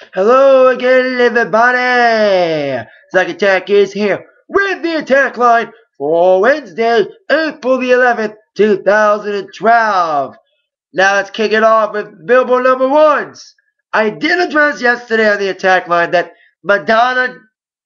Hello again, everybody! Zack Attack is here with the attack line for Wednesday, April the 11th, 2012. Now let's kick it off with Billboard number ones. I did address yesterday on the attack line that Madonna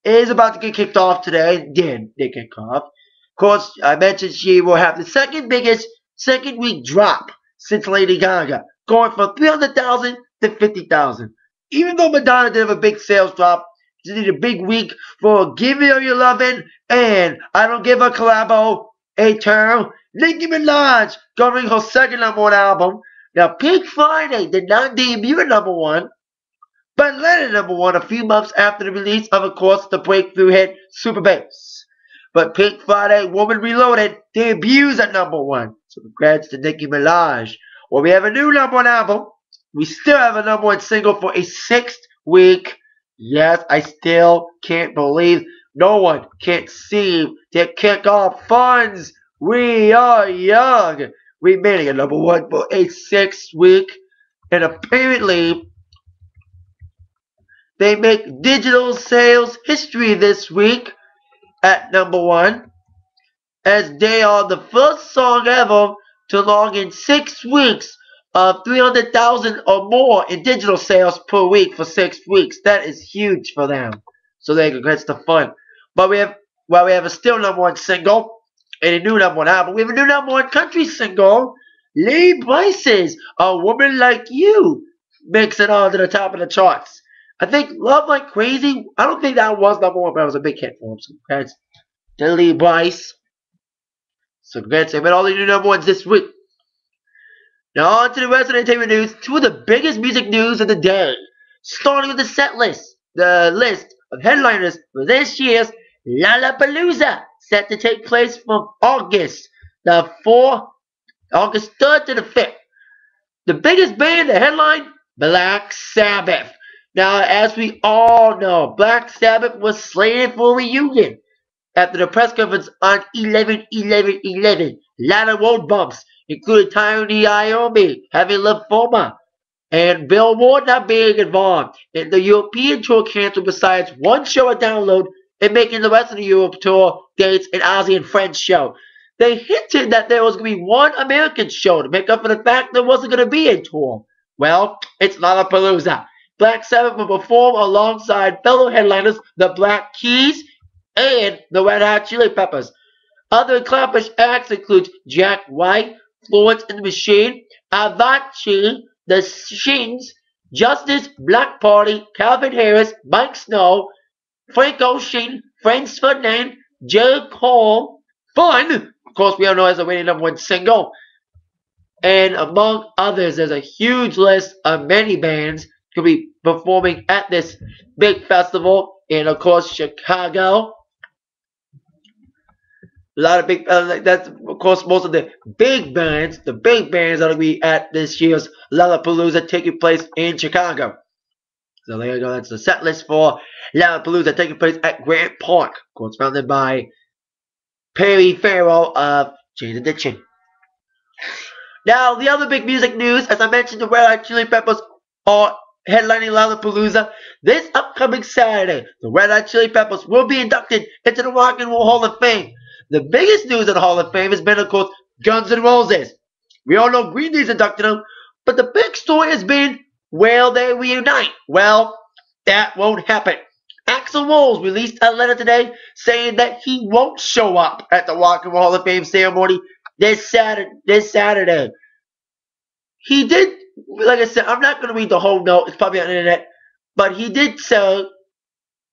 is about to get kicked off today. Did kick off. Of course, I mentioned she will have the second biggest second week drop since Lady Gaga, going from 300,000 to 50,000. Even though Madonna did have a big sales drop, she did a big week for Give Me All Your Lovin' and I Don't Give a Collabo a term. Nicki Minaj covering her second number one album. Now, Pink Friday did not debut at number one, but landed at number one a few months after the release of course, the breakthrough hit Super Bass. But Pink Friday, Woman Reloaded, debuts at number one. So congrats to Nicki Minaj. Well, we have a new number one album. We still have a number one single for a 6th week. Yes, I still can't believe no one can't seem to kick off funds. We are young. We made it a number one for a 6th week. And apparently, they make digital sales history this week at number one, as they are the first song ever to log in 6 weeks of 300,000 or more in digital sales per week for 6 weeks. That is huge for them. So they congrats to fun. But we have a still number one single and a new number one album. We have a new number one country single, Lee Brice's A Woman Like You, makes it on to the top of the charts. I think Love Like Crazy, I don't think that was number one, but it was a big hit for him. So congrats to Lee Brice. So congrats to him and all the new number ones this week. Now on to the rest of the entertainment news. Two of the biggest music news of the day. Starting with the set list. The list of headliners for this year's Lollapalooza, set to take place from August 3rd to the 5th. The biggest band, the headline, Black Sabbath. Now, as we all know, Black Sabbath was slated for a reunion after the press conference on 11/11/11. A lot of road bumps, including Tony Iommi having lymphoma, and Billboard not being involved, and the European tour canceled besides one show at Download and making the rest of the Europe tour dates an Aussie and French show. They hinted that there was going to be one American show to make up for the fact there wasn't going to be a tour. Well, it's Lollapalooza. Black Sabbath will perform alongside fellow headliners the Black Keys and the Red Hot Chili Peppers. Other accomplished acts include Jack White, Florence and the Machine, Avicii, The Shins, Justice, Black Party, Calvin Harris, Mike Snow, Frank Ocean, Franz Ferdinand, J. Cole, Fun, of course we all know as a winning number one single, and among others. There's a huge list of many bands to be performing at this big festival in, of course, Chicago. A lot of big, that's of course most of the big bands. The big bands are going to be at this year's Lollapalooza taking place in Chicago. So there you go. That's the set list for Lollapalooza taking place at Grant Park. Of course, founded by Perry Farrell of Jane's Addiction. Now, the other big music news, as I mentioned, the Red Hot Chili Peppers are headlining Lollapalooza this upcoming Saturday. The Red Hot Chili Peppers will be inducted into the Rock and Roll Hall of Fame. The biggest news in the Hall of Fame has been, of course, Guns N' Roses. We all know Green Day's inducted them, but the big story has been, will they reunite? Well, that won't happen. Axl Rose released a letter today saying that he won't show up at the Rock and Roll Hall of Fame ceremony this Saturday. He did, like I said, I'm not going to read the whole note. It's probably on the internet. But he did say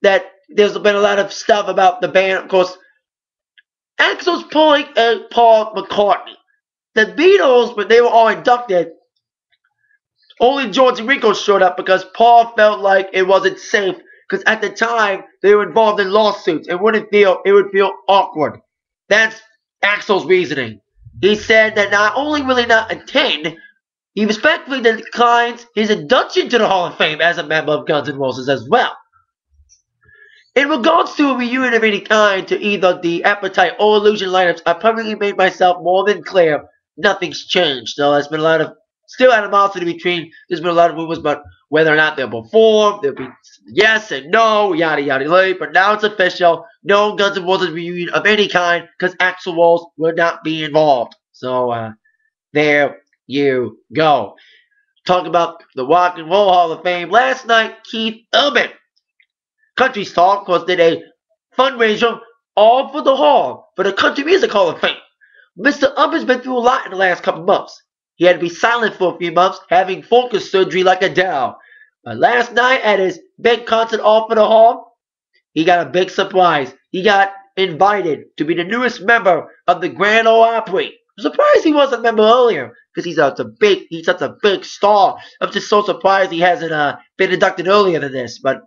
that there's been a lot of stuff about the band. Of course, Axl's pulling Paul McCartney. The Beatles, when they were all inducted, only George and Ringo showed up because Paul felt like it wasn't safe. Because at the time, they were involved in lawsuits. It would feel awkward. That's Axl's reasoning. He said that not only will he not attend, he respectfully declines his induction to the Hall of Fame as a member of Guns N' Roses as well. In regards to a reunion of any kind to either the Appetite or Illusion lineups, I publicly made myself more than clear. Nothing's changed. So there's been a lot of still animosity between. There's been a lot of rumors about whether or not they'll perform. There'll be yes and no, yada yada yada. But now it's official. No Guns N' Roses reunion of any kind because Axl Rose will not be involved. So there you go. Talk about the Rock and Roll Hall of Fame. Last night, Keith Urban, country star, of course, did a fundraiser all for the Hall, for the Country Music Hall of Fame. Mr. Urban's been through a lot in the last couple months. He had to be silent for a few months, having focus surgery like Adele. But last night at his big concert all for the Hall, he got a big surprise. He got invited to be the newest member of the Grand Ole Opry. I'm surprised he wasn't a member earlier because he's such a big star. I'm just so surprised he hasn't been inducted earlier than this. But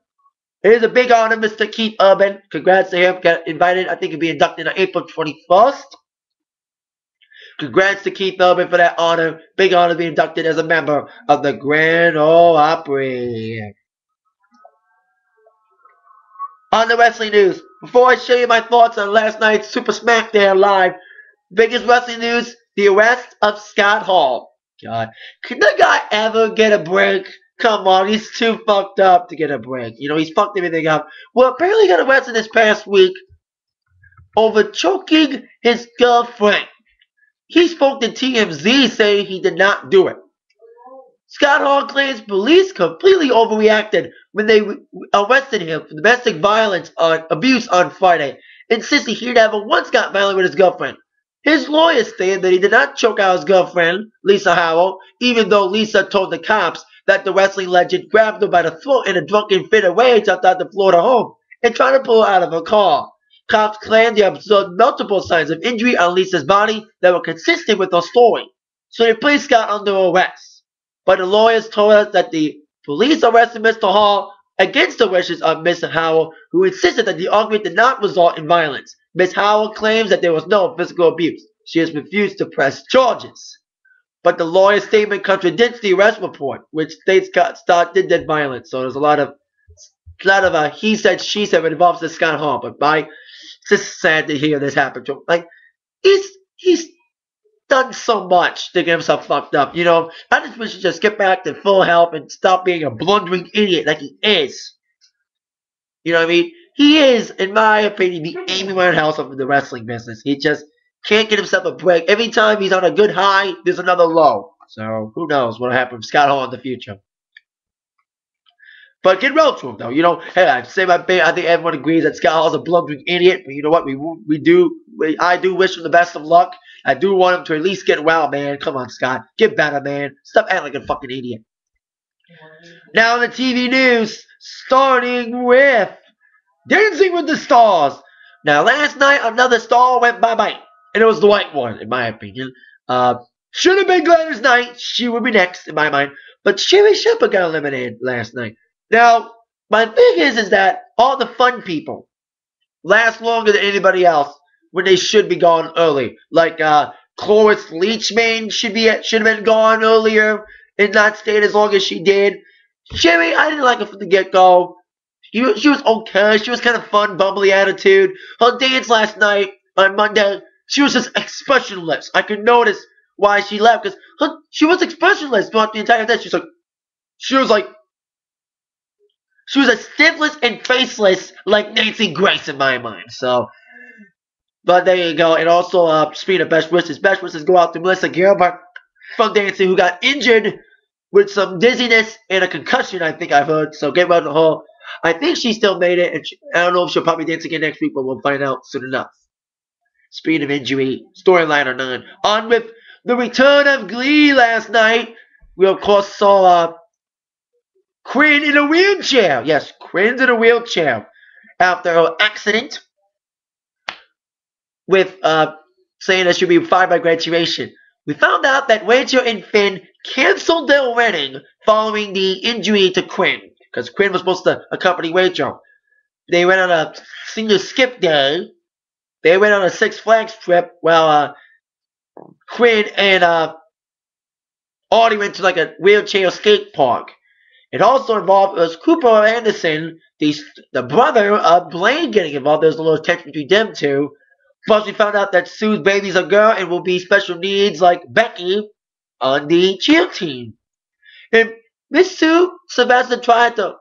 it is a big honor, Mr. Keith Urban. Congrats to him. Got invited. I think he'll be inducted on April 21st. Congrats to Keith Urban for that honor. Big honor to be inducted as a member of the Grand Ole Opry. On the wrestling news, before I show you my thoughts on last night's Super Smackdown Live, biggest wrestling news, the arrest of Scott Hall. God, can the guy ever get a break? Come on, he's too fucked up to get a break. You know, he's fucked everything up. Well, apparently he got arrested this past week over choking his girlfriend. He spoke to TMZ saying he did not do it. Scott Hall claims police completely overreacted when they arrested him for domestic violence abuse on Friday, insisting he never once got violent with his girlfriend. His lawyer stated that he did not choke out his girlfriend, Lisa Howell, even though Lisa told the cops that the wrestling legend grabbed her by the throat in a drunken fit of rage outside the Florida home and tried to pull her out of her car. Cops claimed they observed multiple signs of injury on Lisa's body that were consistent with her story, so they placed Scott under arrest. But the lawyers told us that the police arrested Mr. Hall against the wishes of Miss Howell, who insisted that the argument did not result in violence. Miss Howell claims that there was no physical abuse. She has refused to press charges. But the lawyer's statement contradicts the arrest report, which states Scott did violence. So there's a lot of he said, she said when it involves the Scott Hall. But it's just sad to hear this happen to him. Like, he's done so much to get himself fucked up. You know, I just wish he just get back to full health and stop being a blundering idiot like he is. You know what I mean? He is, in my opinion, the Amy Winehouse of the wrestling business. He just can't get himself a break. Every time he's on a good high, there's another low. So who knows what'll happen with Scott Hall in the future. But get real to him, though. You know, hey, I think everyone agrees that Scott Hall's a blundering idiot. But you know what? I do wish him the best of luck. I do want him to at least get well, man. Come on, Scott. Get better, man. Stop acting like a fucking idiot. Now on the TV news, starting with Dancing with the Stars. Now, last night, another star went bye-bye. And it was the white one, in my opinion. Should have been Gladys Knight. She would be next, in my mind. But Sherry Shepherd got eliminated last night. Now, my thing is that all the fun people last longer than anybody else when they should be gone early. Like Cloris Leachman should have been gone earlier and not stayed as long as she did. Sherry, I didn't like her from the get-go. She was okay. She was kind of fun, bubbly attitude. Her dance last night on Monday, she was just expressionless. I could notice why she left because she was expressionless throughout the entire day. She was as stiffless and faceless like Nancy Grace in my mind. So, but there you go. And also, speaking of best wishes go out to Melissa Gilbert from dancing who got injured with some dizziness and a concussion, I think I've heard. So get well to her. I think she still made it. And I don't know if she'll probably dance again next week, but we'll find out soon enough. Speaking of injury, storyline or none. On with the return of Glee last night. We, of course, saw Quinn in a wheelchair. Yes, Quinn's in a wheelchair after her accident with saying that she'll be fired by graduation. We found out that Rachel and Finn canceled their wedding following the injury to Quinn because Quinn was supposed to accompany Rachel. They went on a senior skip day. They went on a Six Flags trip while Quinn and Audie went to like a wheelchair skate park. It also involved Cooper Anderson, the brother of Blaine, getting involved. There's a little tension between them two. Plus, we found out that Sue's baby's a girl and will be special needs like Becky on the cheer team. And Miss Sue Sylvester tried to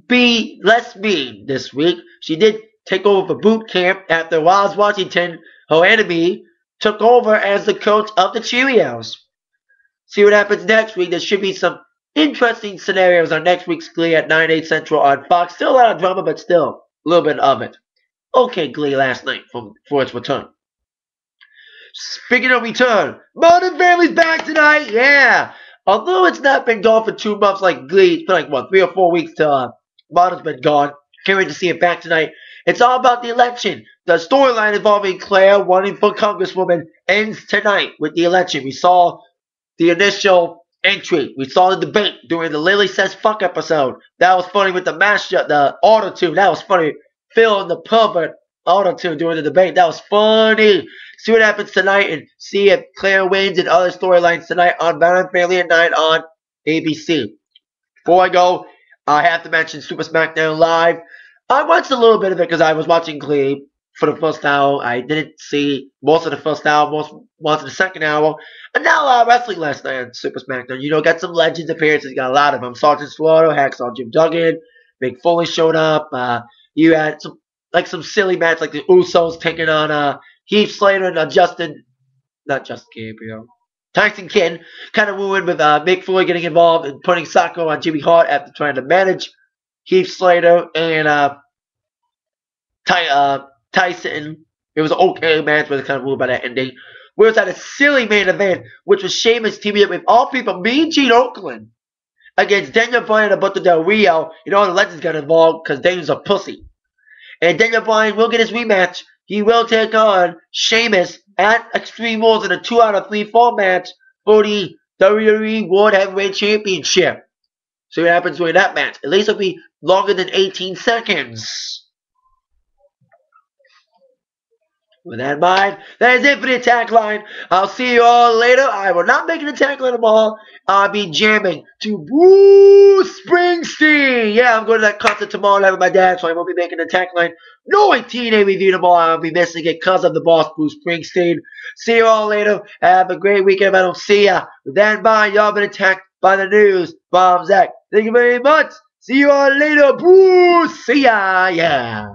be less mean this week. She did take over for boot camp after Wiles Washington, her enemy, took over as the coach of the Cheerios. See what happens next week. There should be some interesting scenarios on next week's Glee at 9, 8 Central on Fox. Still a lot of drama, but still a little bit of it. Okay, Glee last night for its return. Speaking of return, Modern Family's back tonight. Yeah. Although it's not been gone for 2 months like Glee, it's been like, what, 3 or 4 weeks till Modern's been gone. Can't wait to see it back tonight. It's all about the election. The storyline involving Claire running for Congresswoman ends tonight with the election. We saw the initial entry. We saw the debate during the Lily Says Fuck episode. That was funny with the mashup, the auto-tune. That was funny. Phil and the pervert auto-tune during the debate. That was funny. See what happens tonight and see if Claire wins and other storylines tonight on Modern Family at 9 on ABC. Before I go, I have to mention Super Smackdown Live. I watched a little bit of it because I was watching Glee for the first hour. I didn't see most of the first hour, most of the second hour. And not a lot of wrestling last night on Super Smackdown. You know, got some Legends appearances, got a lot of them. Sergeant Slaughter, Hacksaw Jim Duggan, Mick Foley showed up. You had some silly match like the Usos taking on Heath Slater and not Justin Gabriel. Tyson Kidd kind of ruined with Mick Foley getting involved and putting Sacco on Jimmy Hart after trying to manage Heath Slater and Tyson. It was an okay match, but it kind of ruined by that ending. We also had a silly main event, which was Sheamus teaming up with all people, Mean Gene Okerlund, against Daniel Bryan and Alberto Del Rio. You know, the Legends got involved because Daniel's a pussy. And Daniel Bryan will get his rematch. He will take on Sheamus at Extreme Rules in a 2 out of 3 fall match for the WWE World Heavyweight Championship. See what happens during that match. At least it'll be longer than 18 seconds. With that in mind, that is it for the Atakline. I'll see you all later. I will not make an Atakline tomorrow. I'll be jamming to Bruce Springsteen. Yeah, I'm going to that concert tomorrow night with my dad, so I won't be making an Atakline. No TNA review tomorrow. I'll be missing it because of the boss, Bruce Springsteen. See you all later. Have a great weekend if I don't see ya. With that in mind, y'all been attacked by the news. Bomb Zach. Thank you very much. See you all later, Bruce. See ya. Yeah.